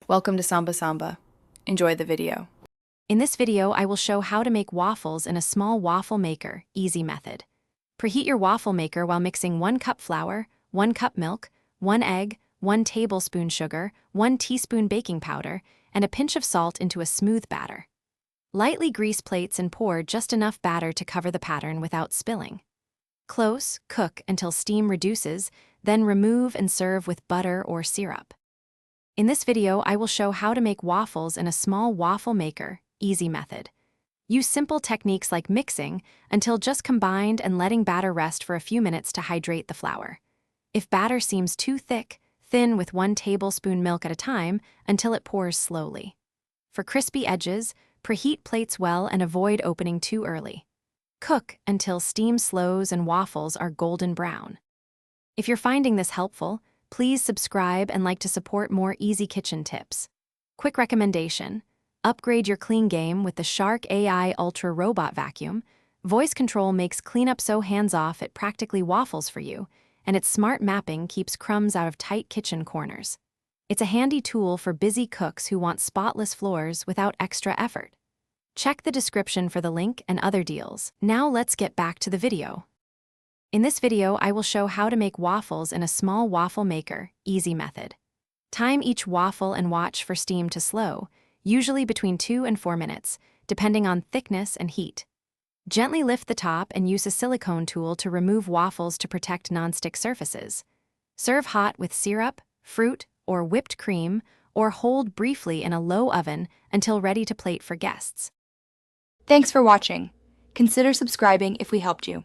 Welcome to Samba Samba. Enjoy the video. In this video, I will show how to make waffles in a small waffle maker, easy method. Preheat your waffle maker while mixing 1 cup flour, 1 cup milk, 1 egg, 1 tablespoon sugar, 1 teaspoon baking powder, and a pinch of salt into a smooth batter. Lightly grease plates and pour just enough batter to cover the pattern without spilling. Close, cook until steam reduces, then remove and serve with butter or syrup. In this video, I will show how to make waffles in a small waffle maker, easy method. Use simple techniques like mixing until just combined and letting batter rest for a few minutes to hydrate the flour. If batter seems too thick, thin with 1 tablespoon milk at a time until it pours slowly. For crispy edges, preheat plates well and avoid opening too early. Cook until steam slows and waffles are golden brown. If you're finding this helpful, please subscribe and like to support more easy kitchen tips. Quick recommendation: upgrade your clean game with the Shark AI Ultra Robot Vacuum. Voice control makes cleanup so hands-off it practically waffles for you, and its smart mapping keeps crumbs out of tight kitchen corners. It's a handy tool for busy cooks who want spotless floors without extra effort. Check the description for the link and other deals. Now let's get back to the video. In this video, I will show how to make waffles in a small waffle maker, easy method. Time each waffle and watch for steam to slow, usually between 2 and 4 minutes, depending on thickness and heat. Gently lift the top and use a silicone tool to remove waffles to protect nonstick surfaces. Serve hot with syrup, fruit, or whipped cream, or hold briefly in a low oven until ready to plate for guests. Thanks for watching. Consider subscribing if we helped you.